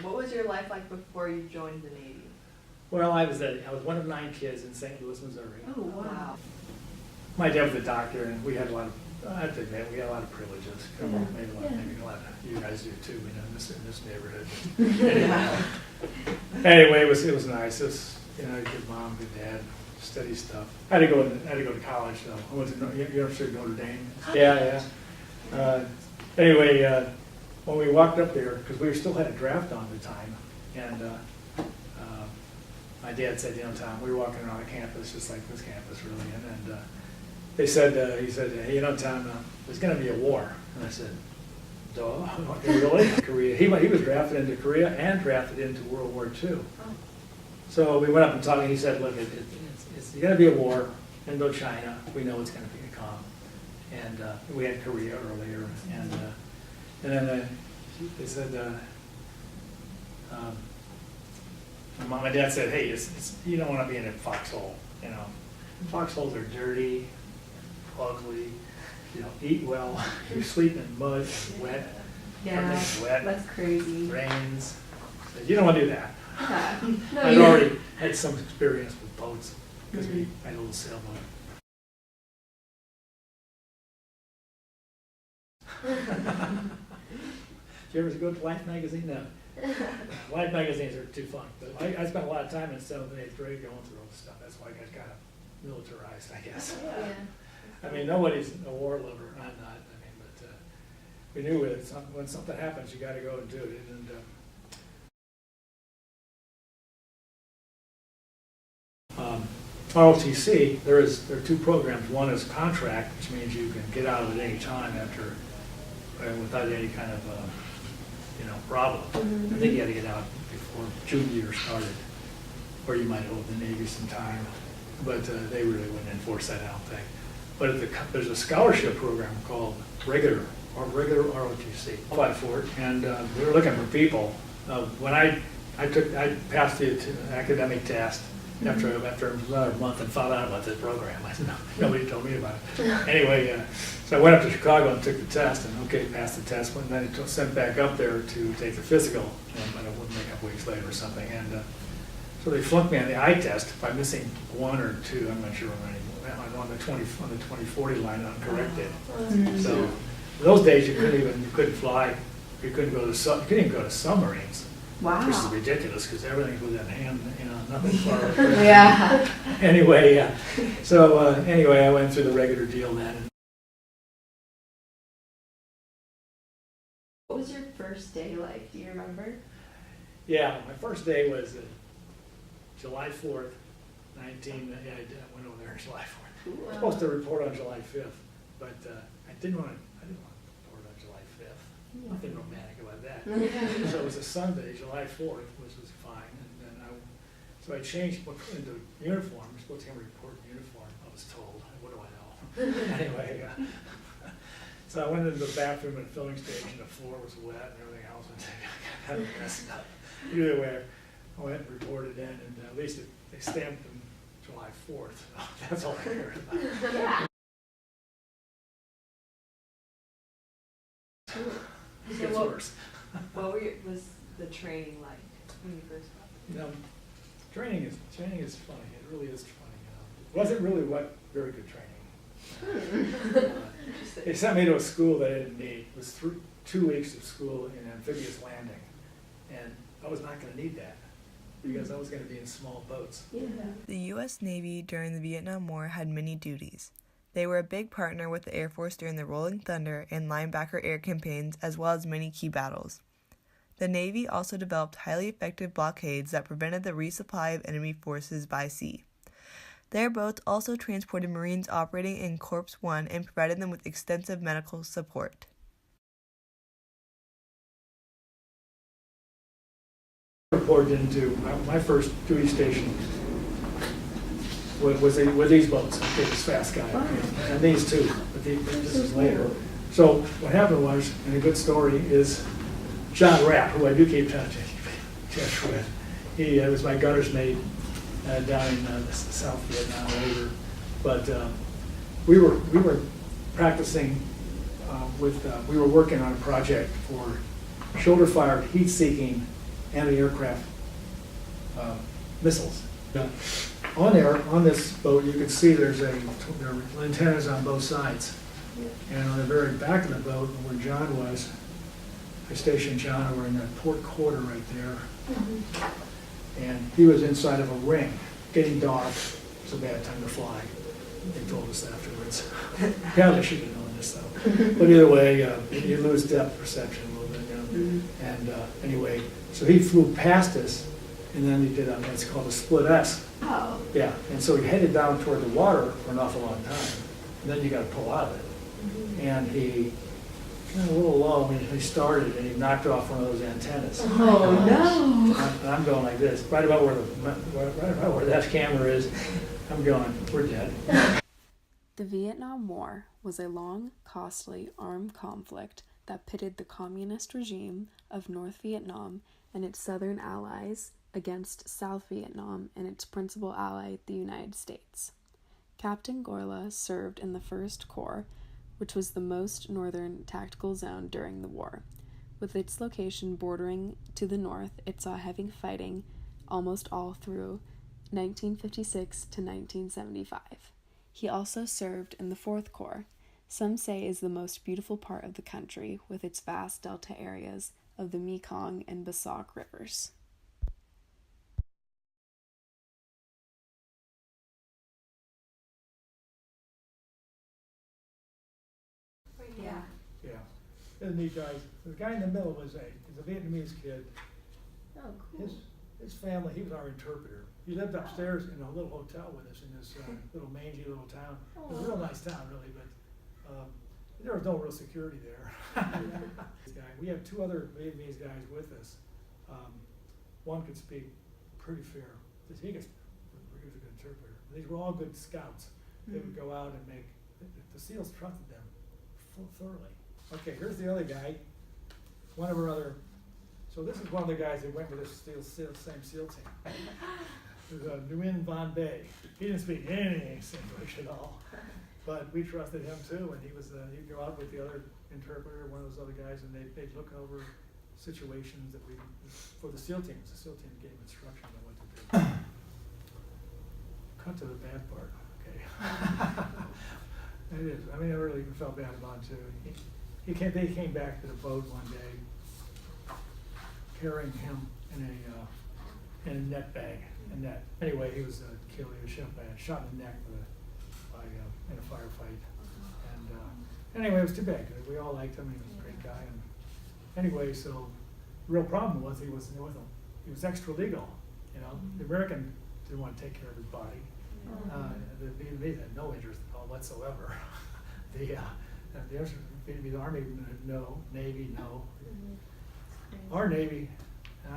What was your life like before you joined the Navy? Well, I was one of 9 kids in St. Louis, Missouri. Oh, wow. My dad was a doctor, and we had a lot of, I have to admit, we had a lot of privileges. Maybe a lot of you guys do too, in this neighborhood. Anyway, it was nice. It was, good mom, good dad, steady stuff. I had to go to college though. I went to University of Notre Dame. Yeah. Anyway, when we walked up there, because we still had a draft on at the time, and my dad said, Tom, we were walking around the campus, just like this campus really, and he said, hey, Tom, there's going to be a war. And I said, duh, really? Korea. He was drafted into Korea and drafted into World War II. Oh. So we went up and talked, and he said, look, it's going to be a war, Indochina, we know it's going to come. And we had Korea earlier, and then they said, my dad said, hey, you don't want to be in a foxhole, Foxholes are dirty, ugly, eat well, you sleep in mud, wet, everything's wet. That's crazy. Rains. You don't want to do that. Yeah. No, I'd already had some experience with boats because we had a little sailboat. Did you ever go to Life magazine? No. Life magazines are too fun. But I spent a lot of time in 7th and 8th grade going through all this stuff. That's why I got kind of militarized, I guess. Yeah. I mean, nobody's a war lover. I'm not. But we knew when something happens, you got to go and do it. And ROTC, there are 2 programs. One is contract, which means you can get out at any time after, without any kind of problem. I think you had to get out before junior year started, or you might owe the Navy some time, but they really wouldn't enforce that, I don't think. But there's a scholarship program called regular ROTC. I applied for it, and we were looking for people. When I passed the academic test after another month and found out about this program. I said, nobody told me about it. Anyway, so I went up to Chicago and took the test, and passed the test, and then it sent back up there to take the physical, and it wouldn't make a couple weeks later or something. And so they flunked me on the eye test by missing 1 or 2. I'm not sure how many. On the 2040 line, uncorrected. So in those days, you couldn't fly. You couldn't even go to submarines. Wow. Which is ridiculous because everything's within hand, nothing far. Yeah. Anyway, so I went through the regular deal then. What was your first day like? Do you remember? Yeah, my first day was July 4th, I went over there on July 4th. Cool. I was supposed to report on July 5th, but I didn't want to report on July 5th. Nothing romantic about that. So it was a Sunday, July 4th, which was fine. And then so I changed into uniform. I'm supposed to report in uniform, I was told. What do I know? Anyway, so I went into the bathroom at the filling station. The floor was wet and everything else was kind of messed up. Either way, I went and reported in, and at least they stamped them July 4th. So that's all I heard about. Yeah. It gets worse. What was the training like when you first got there? Training is funny. It really is funny. It wasn't really very good training. They sent me to a school that I didn't need. It was 2 weeks of school in amphibious landing, and I was not going to need that because I was going to be in small boats. Yeah. The U.S. Navy during the Vietnam War had many duties. They were a big partner with the Air Force during the Rolling Thunder and Linebacker air campaigns, as well as many key battles. The Navy also developed highly effective blockades that prevented the resupply of enemy forces by sea. Their boats also transported Marines operating in Corps 1 and provided them with extensive medical support. Reported into my first duty station with these boats. Okay, this fast guy, and these two, but this is later. So what happened was, and a good story is, John Rapp, who I do keep touch with, he was my gunner's mate down in South Vietnam later. But we were practicing we were working on a project for shoulder-fired heat-seeking anti-aircraft missiles. On there, on this boat, you can see there are antennas on both sides. And on the very back of the boat, where John was, I stationed John over in that port quarter right there. And he was inside of a ring, getting dark. It's a bad time to fly. They told us afterwards. Probably should have known this though. But either way, you lose depth perception a little bit. And anyway, so he flew past us, and then he did what's called a split S. Oh. Yeah, and so he headed down toward the water for an awful long time. And then you got to pull out of it. And he got a little low when he started, and he knocked off one of those antennas. Oh no! And I'm going like this, right about where that camera is. I'm going, we're dead. The Vietnam War was a long, costly armed conflict that pitted the communist regime of North Vietnam and its southern allies against South Vietnam and its principal ally, the United States. Captain Gorla served in the 1st Corps, which was the most northern tactical zone during the war. With its location bordering to the north, it saw heavy fighting almost all through 1956 to 1975. He also served in the 4th Corps, some say is the most beautiful part of the country with its vast delta areas of the Mekong and Bassauk rivers. Yeah. Yeah. The neat guys. The guy in the middle is a Vietnamese kid. Oh, cool. His family, he was our interpreter. He lived upstairs in a little hotel with us in this little mangy little town. It was a real nice town, really, but there was no real security there. We have 2 other Vietnamese guys with us. One could speak pretty fair. He was a good interpreter. These were all good scouts. They would go out and make, the SEALs trusted them thoroughly. Okay, here's the other guy. One of our other, so this is one of the guys that went with this same SEAL team. It was Nguyen Van Bay. He didn't speak any English at all, but we trusted him too, and he'd go out with the other interpreter, one of those other guys, and they'd look over situations that for the SEAL teams. The SEAL team gave instruction on what to do. Cut to the bad part, okay. It is. I mean, I really felt bad about it too. They came back to the boat one day, carrying him in a net bag. Anyway, he was killed. He was shot in the neck in a firefight. And anyway, it was too bad. We all liked him. He was a great guy. And anyway, so the real problem was he was extra legal. You know, the American didn't want to take care of his body. The Vietnamese had no interest at all whatsoever. The Vietnamese Army, no. Navy, no. Our Navy, I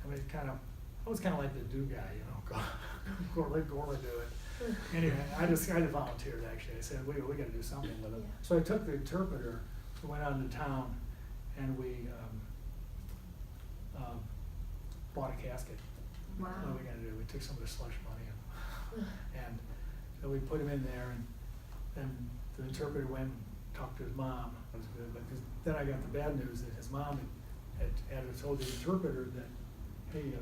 mean, I was kind of like the do guy, you know, let Gorla do it. Anyway, I just volunteered actually. I said, we got to do something with it. So I took the interpreter, we went out into town, and we bought a casket. Wow. What are we going to do? We took some of the slush money and so we put him in there, and then the interpreter went and talked to his mom. That was good, but then I got the bad news that his mom had told the interpreter that, hey,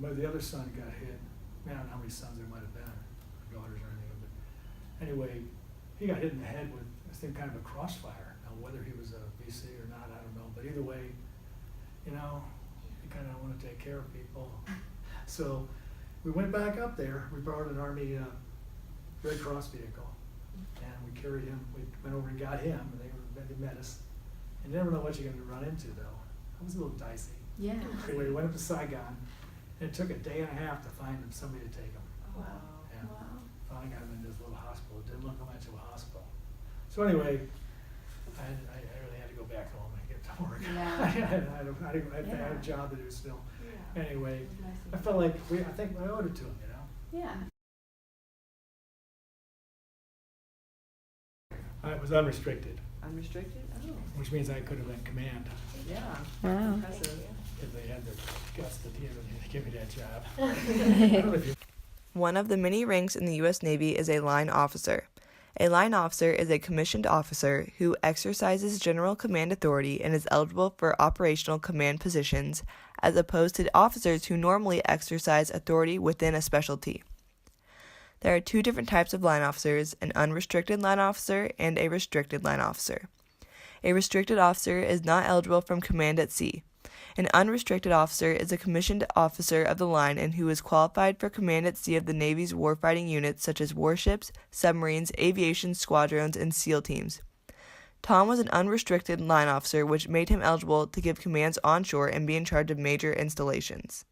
the other son got hit. I don't know how many sons there might have been, or daughters or anything, but anyway, he got hit in the head with some kind of a crossfire. Now, whether he was a BC or not, I don't know, but either way, you know, you kind of want to take care of people. So we went back up there. We borrowed an Army Red Cross vehicle, and we carried him. We went over and got him, and they met us. And you never know what you're going to run into, though. It was a little dicey. Yeah. Anyway, we went up to Saigon, and it took a day and a half to find him somebody to take him. Wow. And Wow. finally got him in this little hospital. It didn't look like much of a hospital. So anyway, I really had to go back home and get to work. Yeah. I had a job to do still. Yeah. Anyway, Nice I felt like I think I owed it to him, you know. Yeah. It was unrestricted, Unrestricted? Oh, which means I could have been command yeah. Wow. Impressive. if they had the guts to give me that job. I don't know if you One of the many ranks in the U.S. Navy is a line officer. A line officer is a commissioned officer who exercises general command authority and is eligible for operational command positions, as opposed to officers who normally exercise authority within a specialty. There are two different types of line officers, an unrestricted line officer and a restricted line officer. A restricted officer is not eligible from command at sea. An unrestricted officer is a commissioned officer of the line and who is qualified for command at sea of the Navy's warfighting units such as warships, submarines, aviation squadrons, and SEAL teams. Tom was an unrestricted line officer, which made him eligible to give commands onshore and be in charge of major installations.